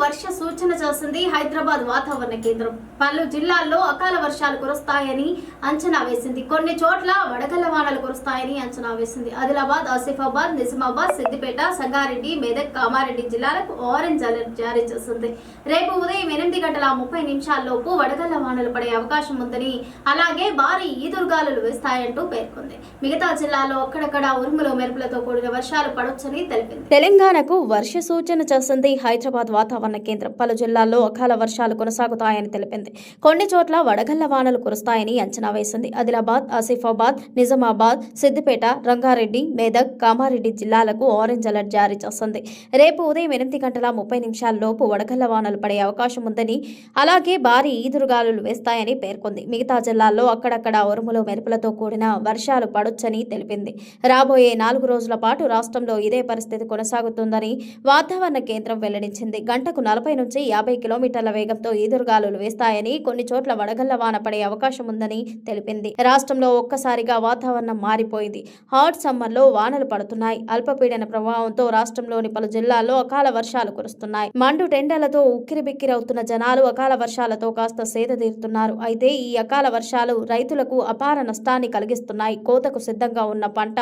వర్ష సూచన చేసింది హైదరాబాద్ వాతావరణ కేంద్రం. పలు జిల్లాల్లో అకాల వర్షాలు కురుస్తాయని అంచనా వేసింది. కొన్ని చోట్ల వడగళ్ల వానలు కురుస్తాయని అంచనా వేసింది. ఆదిలాబాద్, ఆసిఫాబాద్, నిజామాబాద్, సిద్దిపేట, సంగారెడ్డి, మెదక్, కామారెడ్డి జిల్లాలకు ఆరెంజ్ అలర్ట్ జారీ చేసింది. రేపు ఉదయం 8:30 వడగళ్ల వానలు పడే అవకాశం ఉందని, అలాగే భారీ ఈదురుగాలులు వేస్తాయంటూ పేర్కొంది. మిగతా జిల్లాల్లో అక్కడక్కడ ఉరుములు మెరుపులతో కూడిన వర్షాలు పడొచ్చని తెలిపింది. తెలంగాణకు వర్ష సూచన చేసింది హైదరాబాద్ వాతావరణ కేంద్రం. పలు జిల్లాల్లో అకాల వర్షాలు కొనసాగుతాయని తెలిపింది. కొన్ని చోట్ల వడగళ్ల వానలు కురుస్తాయని అంచనా వేసింది. ఆదిలాబాద్, ఆసిఫాబాద్, నిజామాబాద్, సిద్దిపేట, రంగారెడ్డి, మెదక్, కామారెడ్డి జిల్లాలకు ఆరెంజ్ అలర్ట్ జారీ చేసింది. రేపు ఉదయం 8:30 వడగళ్ల వానలు పడే అవకాశం ఉందని, అలాగే భారీ ఈదురుగాలులు వేస్తాయని పేర్కొంది. మిగతా జిల్లాల్లో అక్కడక్కడ ఉరుములు మెరుపులతో కూడిన వర్షాలు పడొచ్చని తెలిపింది. రాబోయే 4 రోజుల పాటు రాష్ట్రంలో ఇదే పరిస్థితి కొనసాగుతుందని వాతావరణ కేంద్రం వెల్లడించింది. గంటకు 40 నుంచి 50 కిలోమీటర్ల వేగంతో ఈదురుగాలులు వేస్తాయని, కొన్ని చోట్ల వడగళ్ల వాన పడే అవకాశం ఉందని తెలిపింది. రాష్ట్రంలో ఒక్కసారిగా వాతావరణం మారిపోయింది. హాట్ సమ్మర్లో వానలు పడుతున్నాయి. అల్పపీడన ప్రభావంతో రాష్ట్రంలోని పలు జిల్లాల్లో అకాల వర్షాలు కురుస్తున్నాయి. మండు టెండలతో ఉక్కిరిబిక్కిరవుతున్న జనాలు అకాల వర్షాలతో కాస్త సేద తీరుతున్నారు. అయితే ఈ అకాల వర్షాలు రైతులకు అపార నష్టాన్ని కలిగిస్తున్నాయి. కోతకు సిద్ధంగా ఉన్న పంట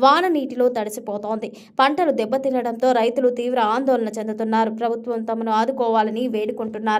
వాన నీటిలో తడిసిపోతోంది. పంటలు దెబ్బతినడంతో రైతులు తీవ్ర ఆందోళన చెందుతున్నారు. ప్రభుత్వం తమను ఆదుకోవాలని వేడుకుంటున్నారు.